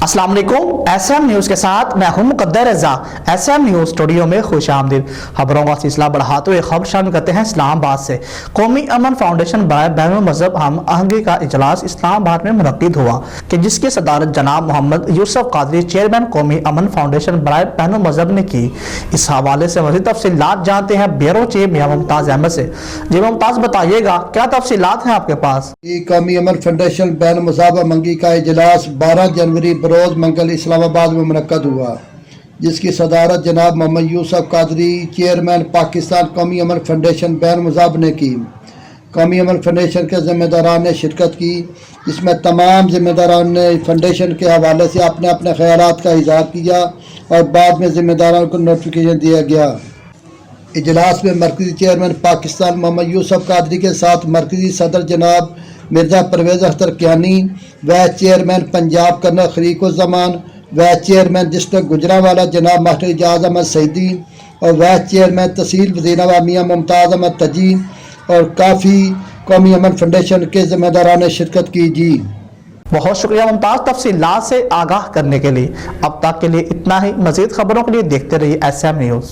अस्सलाम वालेकुम। SM news के साथ मैं हूं मुकद्दर रज़ा। एसएम न्यूज़ स्टूडियो में खुश आमदीद। खबरों का सिलसिला बढ़ाते हुए खबर शामिल करते हैं इस्लामाबाद से। कौमी अमन फाउंडेशन बराए बैनुल मज़हब हम आहंगी का इजलास इस्लामाबाद में मुनक्किद हुआ कि जिसकी सदारत जनाब मोहम्मद यूसुफ कादरी चेयरमैन कौमी अमन फाउंडेशन बराए बैनुल मज़हब ने की। इस हवाले से मज़ीद तफसीलात जानते हैं ब्यूरो चीफ मियां मुमताज़ अहमद से। जी मुमताज़, बताइएगा क्या तफसीलात हैं आपके पास? कौमी अमन फाउंडेशन बैन मुसाबा मंगी का इजलास 12 जनवरी बरोज़ मंगल इस्लामाबाद में मुनक्कद हुआ, जिसकी सदारत जनाब मोहम्मद यूसुफ कादरी चेयरमैन पाकिस्तान कौमी अमन फाउंडेशन बैन मुसाब ने की। कौमी अमन फाउंडेशन के ज़िम्मेदारान ने शिरकत की, जिसमें तमाम ज़िम्मेदारान ने फाउंडेशन के हवाले से अपने अपने ख्यालात का इज़हार किया और बाद में ज़िम्मेदारों को नोटिफिकेशन दिया गया। इजलास में मरकज़ी चेयरमैन पाकिस्तान मोहम्मद यूसुफ कादरी के साथ मरकज़ी सदर जनाब Mirza Pervez Akhtar Kiyani, vice chairman Punjab colonel Khaliquzzaman, vice chairman district Gujranwala जनाब मास्टर एजाज अहमद सईदी और वाइस चेयरमैन तहसील वज़ीराबाद मियां मुमताज़ अहमद तजी और काफ़ी कौमी अमन फाउंडेशन के ज़िम्मेदारान ने शिरकत की। जी बहुत शुक्रिया मुमताज़, तफसीलात से आगाह करने के लिए। अब तक के लिए इतना ही। मज़ीद खबरों के लिए देखते रहिए एसएम न्यूज़।